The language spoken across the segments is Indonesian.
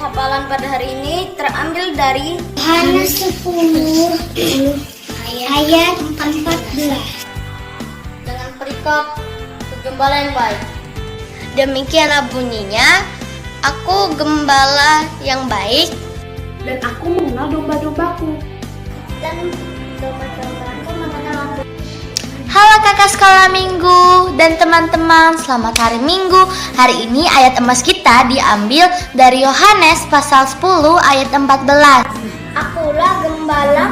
hafalan pada hari ini terambil dari Yohanes 10 ayat 14 dengan perikop gembala yang baik. Demikianlah bunyinya, aku gembala yang baik dan aku mengenal domba-dombaku. dan domba-dombaku mengenal aku. Halo kakak sekolah minggu dan teman-teman, selamat hari Minggu. Hari ini ayat emas kita diambil dari Yohanes pasal 10 ayat 14. Akulah gembala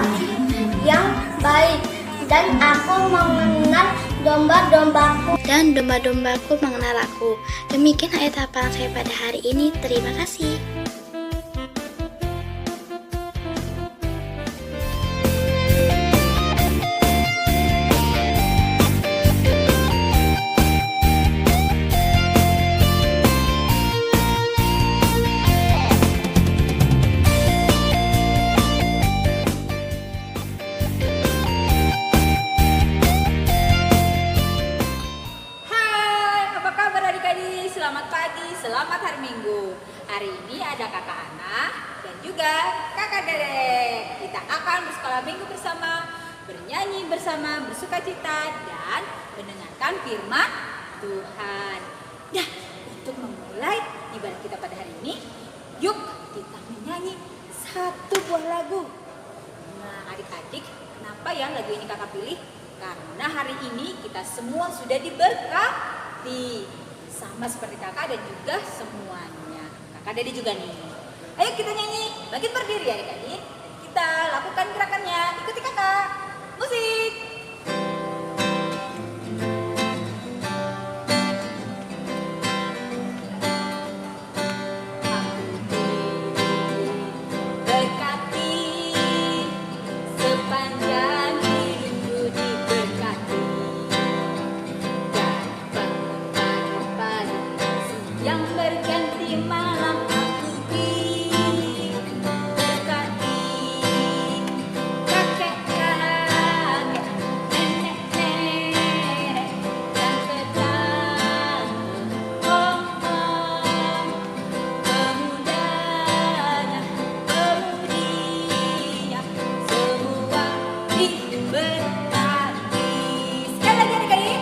yang baik dan aku mengenal domba-dombaku. Dan domba-dombaku mengenal aku. Demikian ayat hafalan saya pada hari ini. Terima kasih. Hai, apa kabar adik-adik? Selamat pagi, selamat hari Minggu. Hari ini ada kakak Ana dan juga kakak Dedek. Kita akan bersekolah minggu bersama, bernyanyi bersama, bersukacita dan mendengarkan firman Tuhan. Nah, untuk memulai ibadah kita pada hari ini, yuk kita menyanyi satu buah lagu. Nah, adik-adik, kenapa ya lagu ini kakak pilih? Karena hari ini kita semua sudah diberkati sama seperti kakak dan juga semuanya. Kakak Dede juga nih. Ayo kita nyanyi, bangkit berdiri ya adik-adik. Kita lakukan gerakannya, ikuti kakak. Musik. Berkati sepanjang hidupku diberkati dan bangun pagi-pagi siang berganti malam aku diberkati kakek-kakek nenek-nenek dan tetangga om-om pemudanya pemudinya semua diberkati. Sekali lagi adik-adik.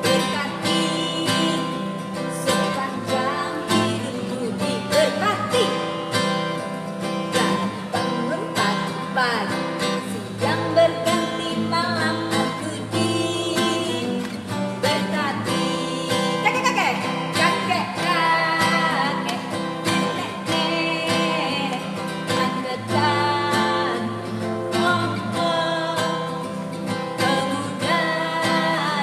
Berkati sepanjang hidupku diberkati dan bangun pagi-pagi siang berganti malam aku diberkati. Kakek-kakek, kakek-kakek, nenek-nenek, tante-tante, om-om, pemuda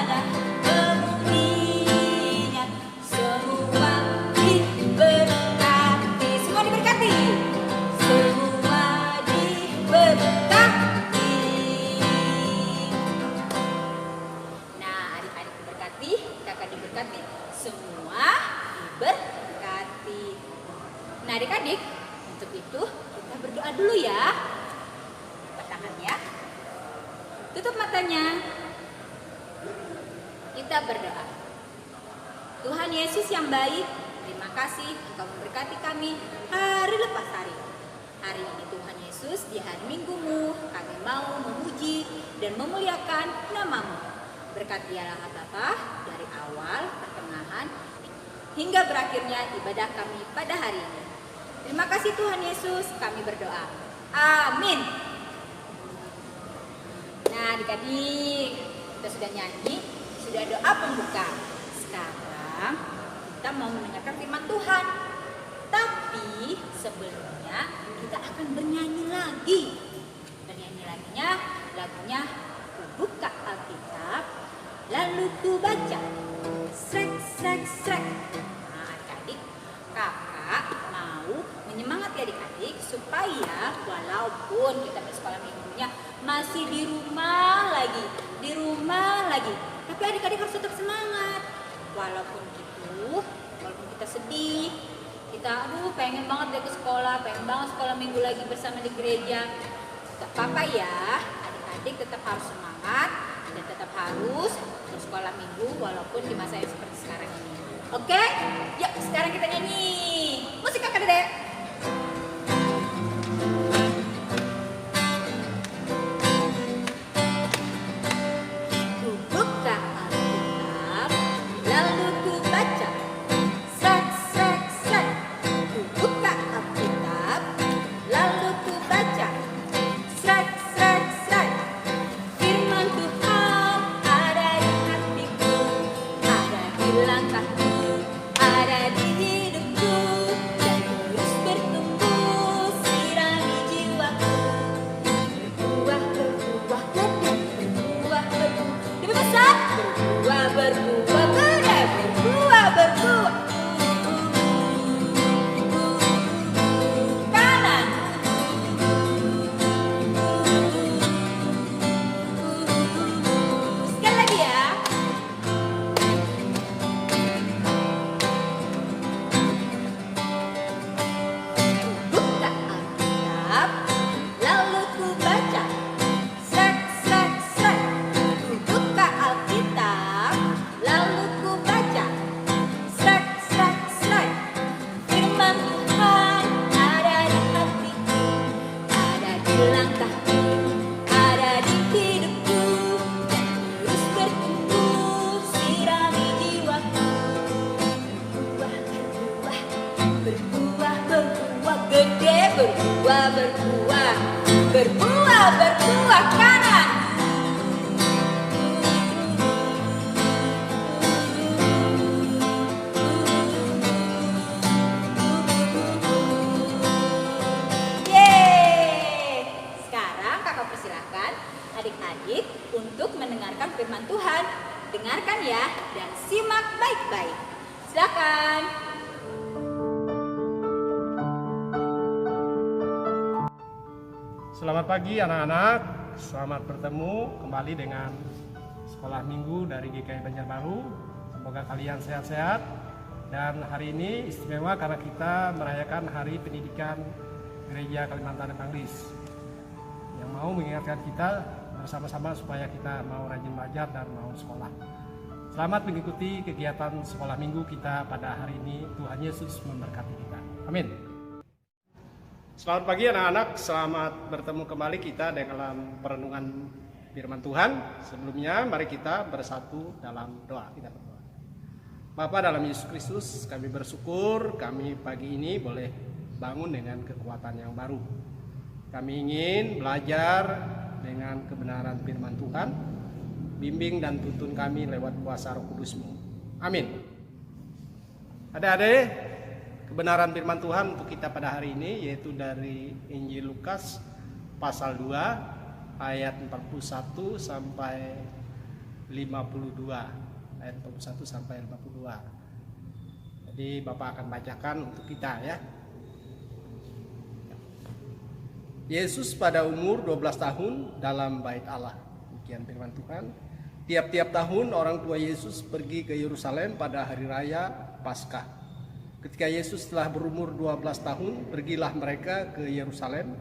dan pemudinya semua diberkati. Semua diberkati. Semua diberkati. Nah, adik-adik diberkati, kakak diberkati, semua diberkati. Nah, adik-adik, untuk itu kita berdoa dulu ya. Lipat tangannya, tutup matanya. Kita berdoa. Tuhan Yesus yang baik, terima kasih Engkau memberkati kami hari lepas hari. Hari ini Tuhan Yesus, di hari Minggumu, kami mau memuji dan memuliakan nama-Mu. Berkati Allah Bapa dari awal, pertengahan, hingga berakhirnya ibadah kami pada hari ini. Terima kasih Tuhan Yesus, kami berdoa. Amin. Nah adik-adik, kita sudah nyanyi, sudah doa pembuka. Sekarang kita mau mendengarkan firman Tuhan. Tapi sebelumnya kita akan bernyanyi lagi. Bernyanyi laginya, lagunya ku buka Alkitab, lalu ku baca. Srek, srek, srek. Nah adik-adik, kakak mau menyemangati adik-adik supaya walaupun kita bersekolah minggunya masih di rumah lagi, tapi adik-adik harus tetap semangat. Walaupun kita sedih, kita pengen banget deh ke sekolah, pengen banget sekolah minggu lagi bersama di gereja. Gak apa-apa ya, adik-adik adik tetap harus semangat dan tetap harus bersekolah minggu walaupun di masa yang seperti sekarang ini. Oke? Yuk sekarang kita nyanyi. Musik Kakak Dedek. Ku buka Alkitab, lalu ku baca. Sret, sret, sret. Ku buka Alkitab, lalu ku baca. Sret, sret, sret. Firman Tuhan ada di hatiku, ada di langkahku, ada di hidupku, dan terus bertumbuh sirami jiwaku. Berbuah, berbuah gede, berbuah, berbuah lebih besar, berbuah, berbuah gede, berbuah, berbuah kanan. Sekali lagi ya. Buka Alkitab, lalu ku baca. Sret, sret, sret. Ku buka Alkitab, lalu ku baca. Sret, sret, sret. Firman Tuhan ada di hatiku, ada di langkahku, ada di hidupku, dan terus bertumbuh sirami jiwaku. Berbuah, berbuah, berbuah, berbuah gede, berbuah, berbuah, berbuah, berbuah kanan. Yeay! Sekarang kakak persilakan adik-adik untuk mendengarkan firman Tuhan. Dengarkan ya dan simak baik-baik. Silakan. Selamat pagi anak-anak, selamat bertemu kembali dengan sekolah minggu dari GKI Banjarbaru. Semoga kalian sehat-sehat. Dan hari ini istimewa karena kita merayakan Hari Pendidikan Gereja Kalimantan Evangelis yang mau mengingatkan kita bersama-sama supaya kita mau rajin belajar dan mau sekolah. Selamat mengikuti kegiatan sekolah minggu kita pada hari ini. Tuhan Yesus memberkati kita. Amin. Selamat pagi anak-anak, selamat bertemu kembali kita dalam perenungan firman Tuhan. Sebelumnya mari kita bersatu dalam doa. Kita berdoa. Bapa dalam Yesus Kristus, kami bersyukur kami pagi ini boleh bangun dengan kekuatan yang baru. Kami ingin belajar dengan kebenaran firman Tuhan. Bimbing dan tuntun kami lewat kuasa Roh Kudus-Mu. Amin. Adik-adik, kebenaran firman Tuhan untuk kita pada hari ini yaitu dari Injil Lukas pasal 2 ayat 41 sampai 52. Ayat 41 sampai 52. Jadi Bapak akan bacakan untuk kita ya. Yesus pada umur 12 tahun dalam bait Allah. Demikian firman Tuhan. Tiap-tiap tahun orang tua Yesus pergi ke Yerusalem pada hari raya Paskah. Ketika Yesus telah berumur 12 tahun, pergilah mereka ke Yerusalem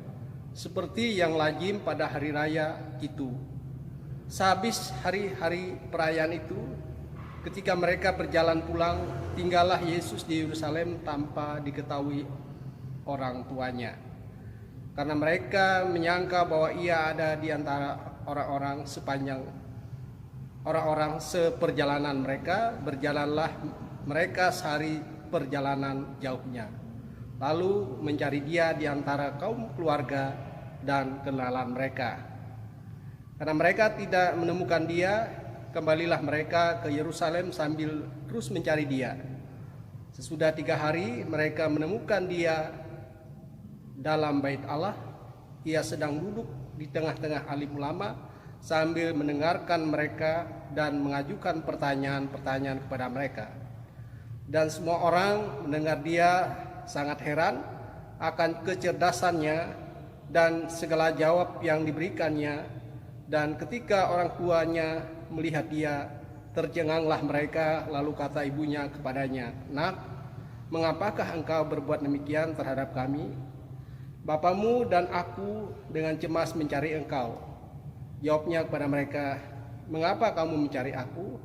seperti yang lazim pada hari raya itu. Sehabis hari-hari perayaan itu, ketika mereka berjalan pulang, tinggallah Yesus di Yerusalem tanpa diketahui orang tuanya. Karena mereka menyangka bahwa ia ada di antara orang-orang seperjalanan mereka, berjalanlah mereka sehari perjalanan jauhnya. Lalu mencari dia di antara kaum keluarga dan kenalan mereka. Karena mereka tidak menemukan dia, kembalilah mereka ke Yerusalem sambil terus mencari dia. Sesudah 3 hari mereka menemukan dia dalam bait Allah. Ia sedang duduk di tengah-tengah alim ulama sambil mendengarkan mereka dan mengajukan pertanyaan-pertanyaan kepada mereka. Dan semua orang mendengar dia sangat heran akan kecerdasannya dan segala jawab yang diberikannya. Dan ketika orang tuanya melihat dia, tercenganglah mereka, lalu kata ibunya kepadanya, "Nak, mengapakah engkau berbuat demikian terhadap kami? Bapamu dan aku dengan cemas mencari engkau." Jawabnya kepada mereka, "Mengapa kamu mencari aku?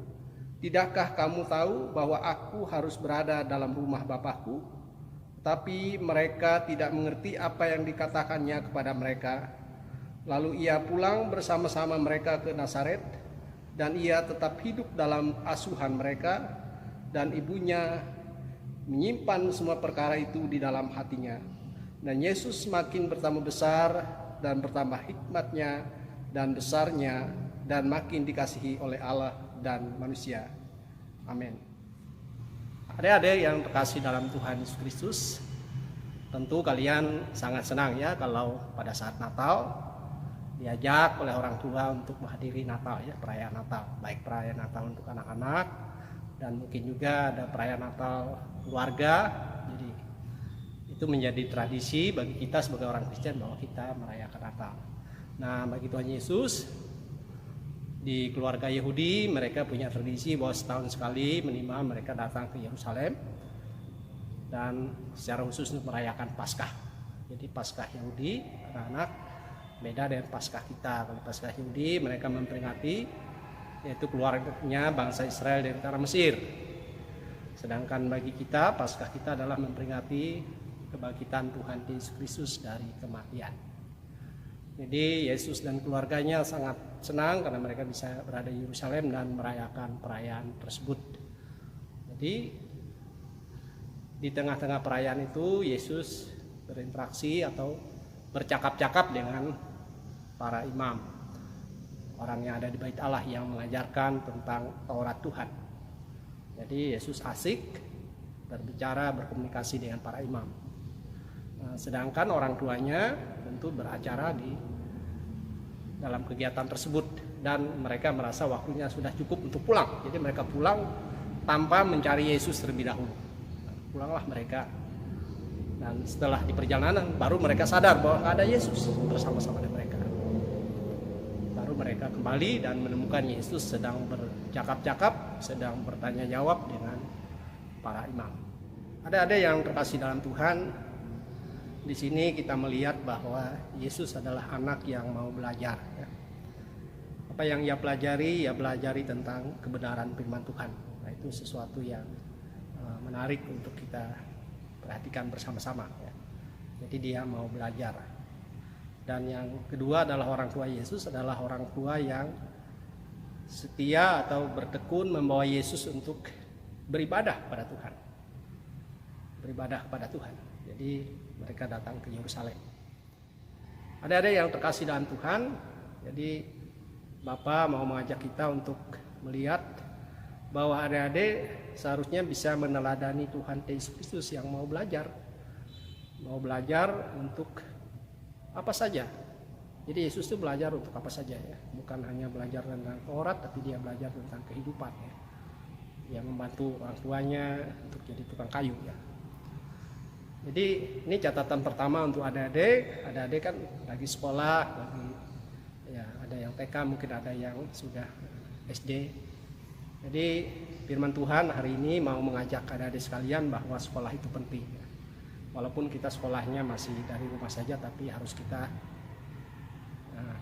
Tidakkah kamu tahu bahwa aku harus berada dalam rumah Bapakku?" Tapi mereka tidak mengerti apa yang dikatakannya kepada mereka. Lalu ia pulang bersama-sama mereka ke Nazaret, dan ia tetap hidup dalam asuhan mereka, dan ibunya menyimpan semua perkara itu di dalam hatinya. Dan Yesus makin bertambah besar dan bertambah hikmatnya dan besarnya, dan makin dikasihi oleh Allah dan manusia. Amin. Adik-adik yang terkasih dalam Tuhan Yesus Kristus, tentu kalian sangat senang ya kalau pada saat Natal diajak oleh orang tua untuk menghadiri Natal ya, perayaan Natal, baik perayaan Natal untuk anak-anak dan mungkin juga ada perayaan Natal keluarga. Jadi itu menjadi tradisi bagi kita sebagai orang Kristen bahwa kita merayakan Natal. Nah, bagi Tuhan Yesus di keluarga Yahudi mereka punya tradisi bahwa setahun sekali minimal mereka datang ke Yerusalem dan secara khusus untuk merayakan Paskah. Jadi Paskah Yahudi anak-anak beda dengan Paskah kita. Kalau Paskah Yahudi mereka memperingati yaitu keluarnya bangsa Israel dari tanah Mesir. Sedangkan bagi kita Paskah kita adalah memperingati kebangkitan Tuhan Yesus Kristus dari kematian. Jadi Yesus dan keluarganya sangat senang karena mereka bisa berada di Yerusalem dan merayakan perayaan tersebut. Jadi di tengah-tengah perayaan itu Yesus berinteraksi atau bercakap-cakap dengan para imam, orang yang ada di Bait Allah yang mengajarkan tentang Taurat Tuhan. Jadi Yesus asik berbicara, berkomunikasi dengan para imam. Nah, sedangkan orang tuanya tentu beracara di dalam kegiatan tersebut dan mereka merasa waktunya sudah cukup untuk pulang. Jadi mereka pulang tanpa mencari Yesus terlebih dahulu. Nah, pulanglah mereka. Dan setelah di perjalanan baru mereka sadar bahwa ada Yesus bersama-sama dengan mereka. Baru mereka kembali dan menemukan Yesus sedang bercakap-cakap, sedang bertanya jawab dengan para imam. Ada yang terkasih dalam Tuhan. Di sini kita melihat bahwa Yesus adalah anak yang mau belajar. Apa yang ia pelajari? Ia pelajari tentang kebenaran firman Tuhan. Nah, itu sesuatu yang menarik untuk kita perhatikan bersama-sama ya. Jadi dia mau belajar. Dan yang kedua adalah orang tua Yesus adalah orang tua yang setia atau bertekun membawa Yesus untuk beribadah pada Tuhan. Beribadah kepada Tuhan. Jadi mereka datang ke Yerusalem. Ada yang terkasih dalam Tuhan. Jadi Bapak mau mengajak kita untuk melihat bahwa adik-adik seharusnya bisa meneladani Tuhan Yesus Kristus yang mau belajar untuk apa saja. Jadi Yesus itu belajar untuk apa saja ya, bukan hanya belajar tentang Taurat, tapi dia belajar tentang kehidupan ya. Dia membantu orang tuanya untuk jadi tukang kayu ya. Jadi ini catatan pertama untuk adik-adik kan lagi sekolah, lagi ya ada yang TK, mungkin ada yang sudah SD. Jadi firman Tuhan hari ini mau mengajak adik-adik sekalian bahwa sekolah itu penting. Walaupun kita sekolahnya masih dari rumah saja, tapi harus kita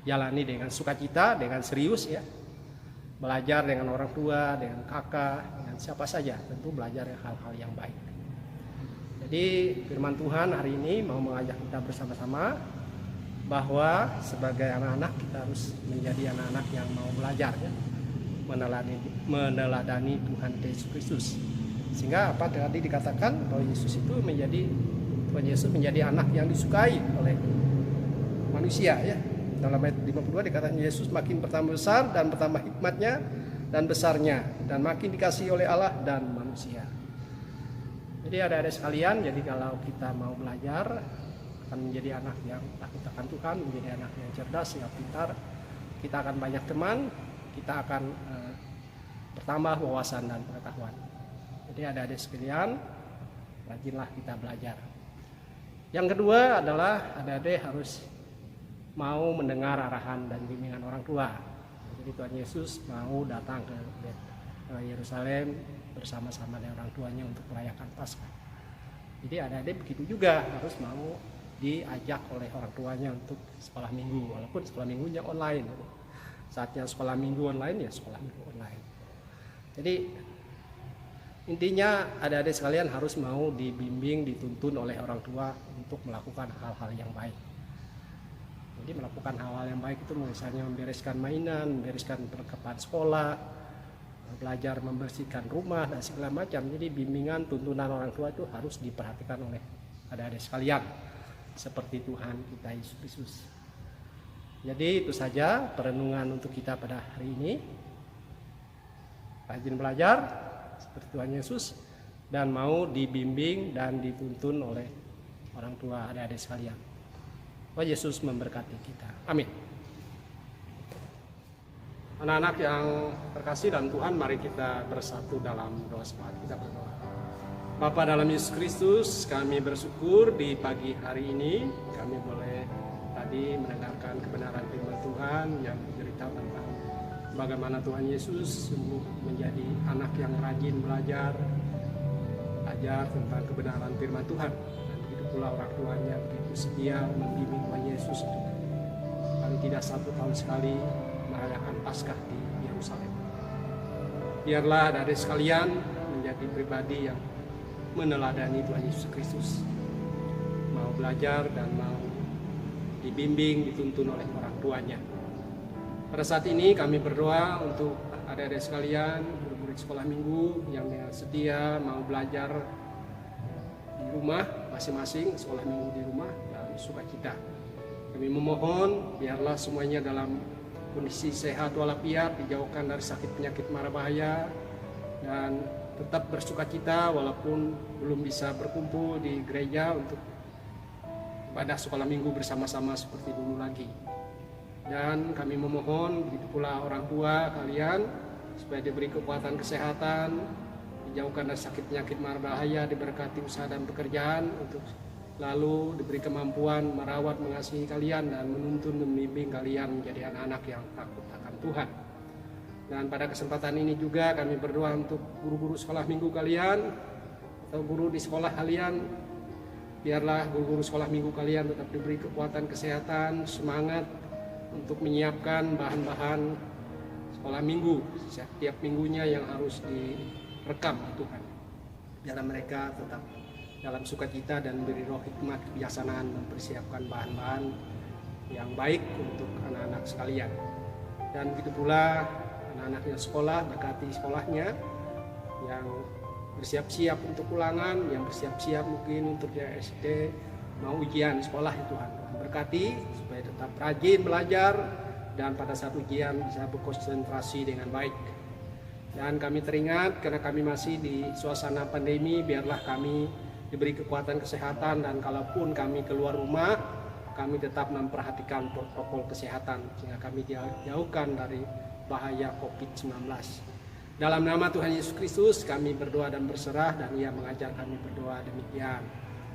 jalani dengan sukacita, dengan serius ya. Belajar dengan orang tua, dengan kakak, dengan siapa saja, tentu belajar hal-hal yang baik. Jadi firman Tuhan hari ini mau mengajak kita bersama-sama bahwa sebagai anak-anak kita harus menjadi anak-anak yang mau belajar ya. Meneladani Tuhan Yesus Kristus. Sehingga apa tadi dikatakan bahwa Tuhan Yesus menjadi anak yang disukai oleh manusia ya. Dalam ayat 52 dikatakan Yesus makin bertambah besar dan bertambah hikmatnya dan besarnya dan makin dikasihi oleh Allah dan manusia. Jadi adik-adik sekalian, jadi kalau kita mau belajar akan menjadi anak yang takut akan Tuhan, menjadi anak yang cerdas, yang pintar, kita akan banyak teman, kita akan bertambah wawasan dan pengetahuan. Jadi adik-adik sekalian, rajinlah kita belajar. Yang kedua adalah adik-adik harus mau mendengar arahan dan bimbingan orang tua. Jadi Tuhan Yesus mau datang ke Yerusalem bersama-sama dengan orang tuanya untuk merayakan Paskah. Jadi adik-adik begitu juga harus mau diajak oleh orang tuanya untuk sekolah minggu, walaupun sekolah minggunya online. saatnya sekolah minggu online ya sekolah minggu online. Jadi intinya adik-adik sekalian harus mau dibimbing, dituntun oleh orang tua untuk melakukan hal-hal yang baik. Jadi melakukan hal-hal yang baik itu misalnya membereskan mainan, membereskan perlengkapan sekolah, belajar membersihkan rumah dan segala macam. Jadi bimbingan, tuntunan orang tua itu harus diperhatikan oleh adik-adik sekalian seperti Tuhan kita Yesus Kristus. Jadi itu saja perenungan untuk kita pada hari ini. Rajin belajar seperti Tuhan Yesus dan mau dibimbing dan dituntun oleh orang tua adik-adik sekalian. Tuhan Yesus memberkati kita. Amin. Anak-anak yang terkasih dalam Tuhan, mari kita bersatu dalam doa semangat. Kita berdoa. Bapa dalam Yesus Kristus, kami bersyukur di pagi hari ini kami boleh tadi mendengarkan kebenaran firman Tuhan yang bercerita tentang bagaimana Tuhan Yesus sungguh menjadi anak yang rajin belajar tentang kebenaran firman Tuhan. Dan begitu pula orang tuanya begitu setia membimbing Tuhan Yesus untuk paling tidak 1 tahun sekali merayakan Paskah di Yerusalem. Biarlah adik sekalian menjadi pribadi yang meneladani Tuhan Yesus Kristus, mau belajar dan mau dibimbing, dituntun oleh orang tuanya. Pada saat ini kami berdoa untuk adik-adik sekalian, murid-murid sekolah minggu yang setia mau belajar di rumah masing-masing, sekolah minggu di rumah dalam sukacita. Kami memohon biarlah semuanya dalam kondisi sehat walafiat, dijauhkan dari sakit penyakit mara bahaya, dan tetap bersukacita walaupun belum bisa berkumpul di gereja untuk ibadah sekolah minggu bersama-sama seperti dulu lagi. Dan kami memohon begitu pula orang tua kalian supaya diberi kekuatan kesehatan, dijauhkan dari sakit penyakit mara bahaya, diberkati usaha dan pekerjaan untuk lalu diberi kemampuan merawat, mengasihi kalian dan menuntun membimbing kalian menjadi anak-anak yang takut akan Tuhan. Dan pada kesempatan ini juga kami berdoa untuk guru-guru sekolah minggu kalian atau guru di sekolah kalian. Biarlah guru-guru sekolah minggu kalian tetap diberi kekuatan kesehatan, semangat untuk menyiapkan bahan-bahan sekolah minggu setiap minggunya yang harus direkam Tuhan. Biarlah mereka tetap dalam sukacita dan beri roh hikmat kebijaksanaan mempersiapkan bahan-bahan yang baik untuk anak-anak sekalian. Dan begitu pula anak-anaknya sekolah, berkati sekolahnya yang bersiap-siap untuk ulangan, yang bersiap-siap mungkin untuk yang SD mau ujian sekolah ya Tuhan. Berkati supaya tetap rajin belajar dan pada saat ujian bisa berkonsentrasi dengan baik. Dan kami teringat karena kami masih di suasana pandemi, biarlah kami diberi kekuatan kesehatan dan kalaupun kami keluar rumah, kami tetap memperhatikan protokol kesehatan sehingga kami dijauhkan dari bahaya COVID-19. Dalam nama Tuhan Yesus Kristus kami berdoa dan berserah, dan Ia mengajar kami berdoa demikian.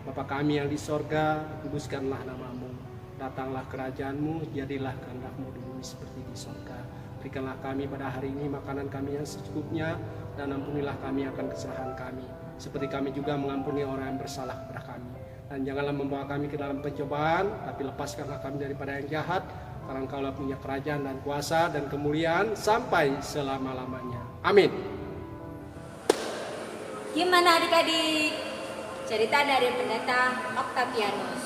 Bapa kami yang di sorga, kuduskanlah namamu, datanglah kerajaan-Mu, jadilah kehendak-Mu di bumi seperti di sorga. Berikanlah kami pada hari ini makanan kami yang secukupnya, dan ampunilah kami akan kesalahan kami, seperti kami juga mengampuni orang yang bersalah kepada kami. Dan janganlah membawa kami ke dalam pencobaan, tapi lepaskanlah kami daripada yang jahat, karena Engkaulah punya kerajaan dan kuasa dan kemuliaan sampai selama-lamanya. Amin. Gimana adik-adik? Cerita dari pendeta Octavianus.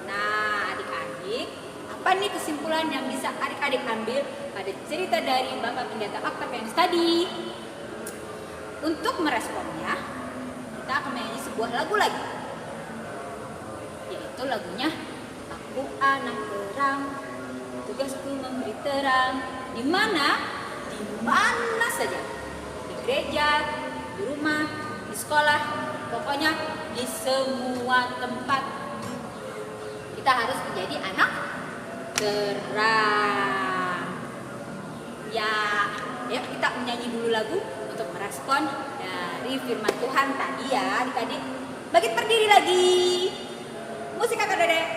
Nah adik-adik, apa nih kesimpulan yang bisa adik-adik ambil pada cerita dari Bapak Pendeta Octavianus tadi? Untuk meresponnya, kita akan menyanyi sebuah lagu lagi, yaitu lagunya Aku Anak Terang, tugasku memberi terang. Di mana saja, di gereja, di rumah, di sekolah, pokoknya di semua tempat kita harus menjadi anak terang. Ya, yuk kita menyanyi dulu lagu untuk merespon dari firman Tuhan tadi ya adik-adik. Bangkit berdiri lagi. Musik Kakak Dedek.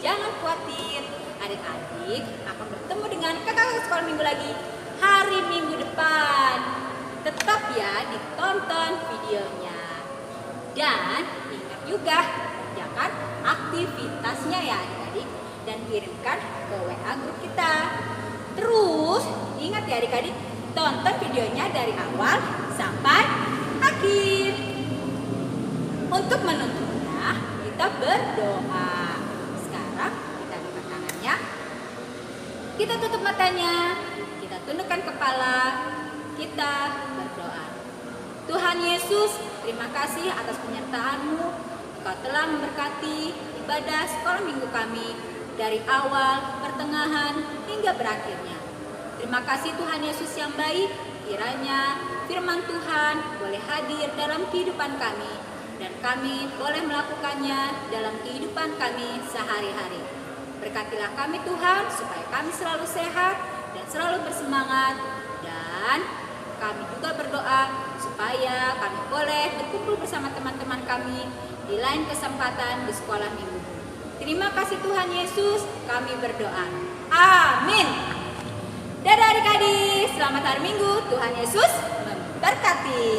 jangan khawatir. Adik-adik akan bertemu dengan kakak sekolah minggu lagi hari Minggu depan. Tetap ya ditonton videonya. Dan ingat juga kerjakan aktivitasnya ya adik-adik dan kirimkan ke WA grup kita. Terus ingat ya adik-adik, tonton videonya dari awal sampai akhir. Untuk menutupnya kita berdoa. Sekarang kita angkat tangannya, kita tutup matanya, kita tundukkan kepala, kita berdoa. Tuhan Yesus, terima kasih atas penyertaan-Mu. Engkau telah memberkati ibadah sekolah minggu kami dari awal, pertengahan, hingga berakhirnya. Terima kasih Tuhan Yesus yang baik, kiranya firman Tuhan boleh hadir dalam kehidupan kami, dan kami boleh melakukannya dalam kehidupan kami sehari-hari. Berkatilah kami Tuhan, supaya kami selalu sehat dan selalu bersemangat, dan kami juga berdoa supaya kami boleh berkumpul bersama teman-teman kami di lain kesempatan di sekolah minggu. Terima kasih Tuhan Yesus, kami berdoa. Amin. Dadah adik-adik, selamat hari Minggu. Tuhan Yesus memberkati.